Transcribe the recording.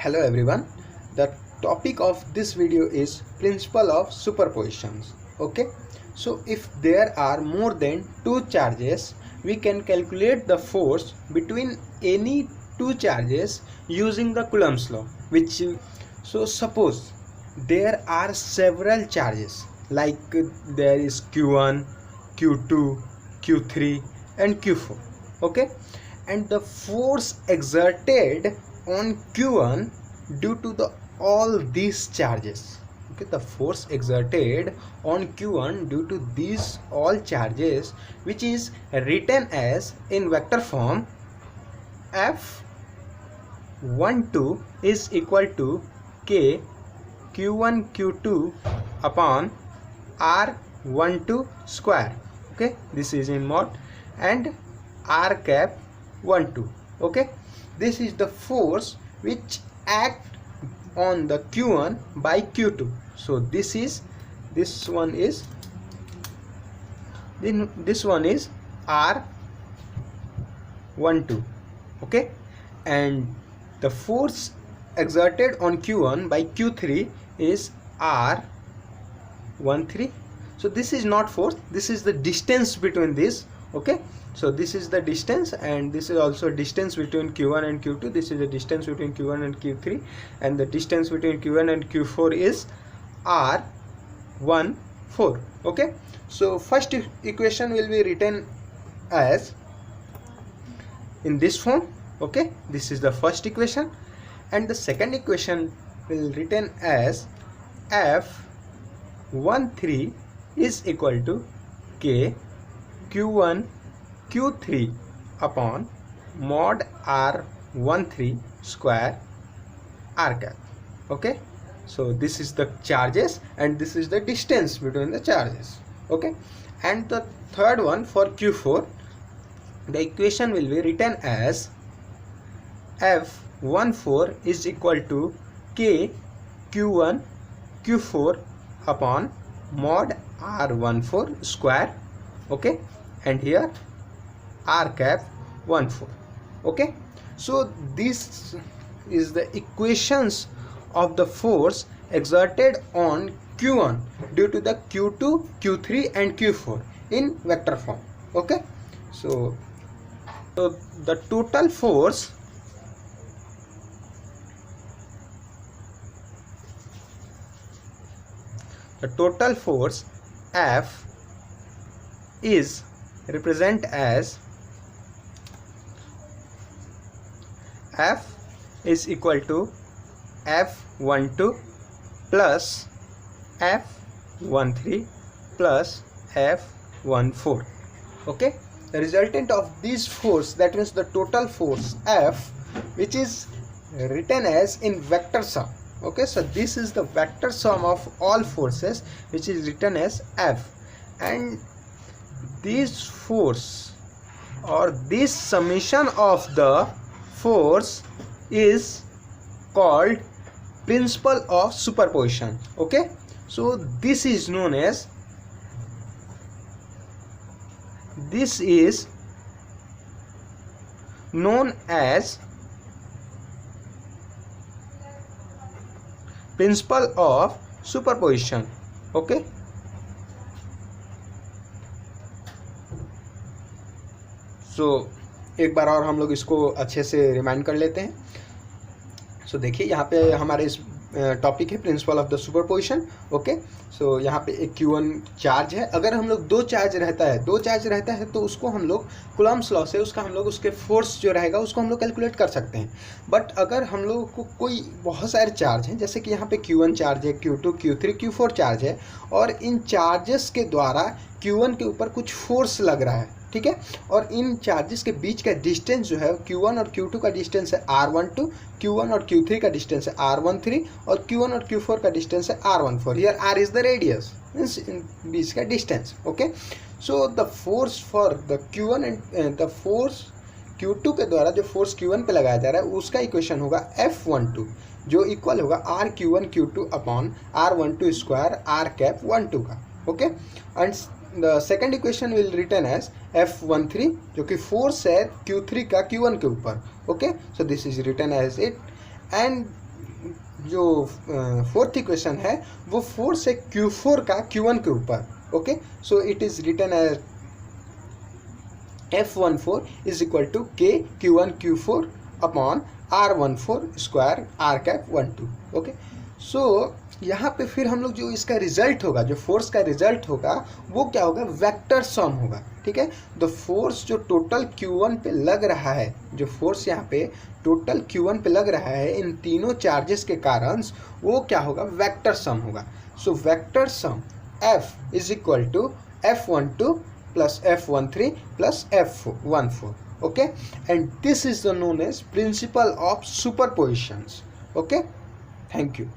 Hello everyone. The topic of this video is principle of superpositions. Okay. So if there are more than two charges, we can calculate the force between any two charges using the Coulomb's law. So suppose there are several charges like there is Q1, Q2, Q3 and Q4. Okay. And the force exerted on Q1 due to all these charges. Okay, the force exerted on Q1 due to these all charges, which is written as in vector form, F12 is equal to K Q1 Q2 upon R12 square. Okay, this is in mod, and R cap 12. Okay, this is the force which act on the Q1 by Q2. So this one is R12. Okay, and the force exerted on Q1 by Q3 is R13. So this is not force, this is the distance between this. Okay, so this is the distance, and this is also distance between Q1 and Q2. This is the distance between Q1 and Q3, and the distance between Q1 and Q4 is R14. Okay, so first equation will be written as in this form. Okay, this is the first equation, and the second equation will written as F13 is equal to K Q1 Q3 upon mod R13 square R cap. Okay, so this is the charges and this is the distance between the charges. Okay, and the third one for Q4, the equation will be written as F14 is equal to K Q1 Q4 upon mod R14 square. Okay, and here R cap 14. Okay, so this is the equations of the force exerted on Q1 due to the Q2, Q3 and Q4 in vector form. Okay, so the total force F is represent as F is equal to F12 plus F13 plus F14. Okay, the resultant of this force, that means the total force F, which is written as in vector sum. Okay, so this is the vector sum of all forces, which is written as F, and this force or this summation of the force is called principle of superposition. Okay, so this is known as principle of superposition. Okay, सो एक बार और हम लोग इसको अच्छे से remind कर लेते हैं. सो देखिए यहाँ पे हमारे इस टॉपिक है principle of the superposition. Okay, so यहाँ पे एक Q1 चार्ज है. अगर हम लोग दो चार्ज रहता है तो उसको हम लोग कूलम्ब्स लॉ से उसके फोर्स जो रहेगा उसको हम लोग कैलकुलेट कर सकते हैं. बट अगर हम लोगों को कोई बहुत सारे चार्ज हैं, जैसे कि यहाँ पे Q1 चार्ज है, Q2, Q3, Q4 चार्ज है, और इन चार्जेस के द्वारा Q1 के ऊपर कुछ फोर्स लग रहा है. ठीक है, और इन चार्जेस के बीच का डिस्टेंस जो है Q1 और Q2 का डिस्टेंस है R12, Q1 और Q3 का डिस्टेंस है R13 और Q1 और Q4 का डिस्टेंस है R14. Here R is the radius, means इन बीच का distance. Okay, so the force for the Q1 and the force Q2 के द्वारा जो फोर्स Q1 पे लगाया जा रहा है उसका इक्वेशन होगा F12, जो इक्वल होगा R Q1 upon R12 square R cap 12 का. Okay, and the second equation will written as F13, जो कि फोर्स है Q3 का Q1 के ऊपर. Okay, so this is written as it, and जो फोर्थ इक्वेशन है वो फोर्स है Q4 का Q1 के ऊपर. Okay, so it is written as F14 is equal to K Q1 Q4 upon R14 square R cap 12. Okay, so यहाँ पे फिर हम लोग जो इसका रिजल्ट होगा, जो फोर्स का रिजल्ट होगा वो क्या होगा, वेक्टर सम होगा. ठीक है, द फोर्स जो टोटल Q1 पे लग रहा है, जो फोर्स यहाँ पे टोटल Q1 पे लग रहा है इन तीनों चार्जेस के कारण, वो क्या होगा, वेक्टर सम होगा. So vector sum F is equal to F12 plus F13 plus F14. Okay, and this is the known as principle of superpositions. Okay, thank you.